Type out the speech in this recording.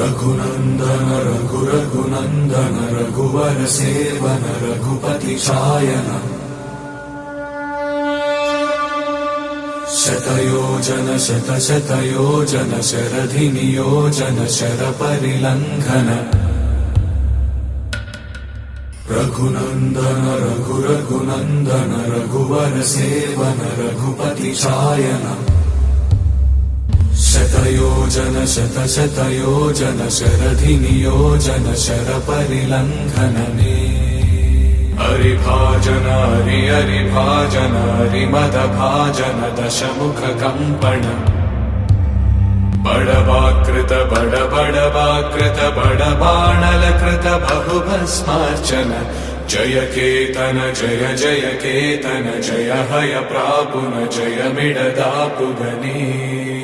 रघुनन्दन रघुनन्दन रघुवर seven Raghupati चायन शतयोजन शतशतयोजन शरधि नियोजन शरपरिलङ्घन रघुनन्दन रघुनन्दन रघुवर seven Raghupati चायन शतयोजन शतशतयोजन शरधि नियोजन शरपरिलङ्घनने हरिभाजन हरिभाजन हरिमदभाजन दशमुख कम्पण बडवाकृत बडवाकृत बडबाणलकृत बहुभस्मार्चन जय केतन जय जय केतन जय हय प्रापुन जय मिडदापुगने।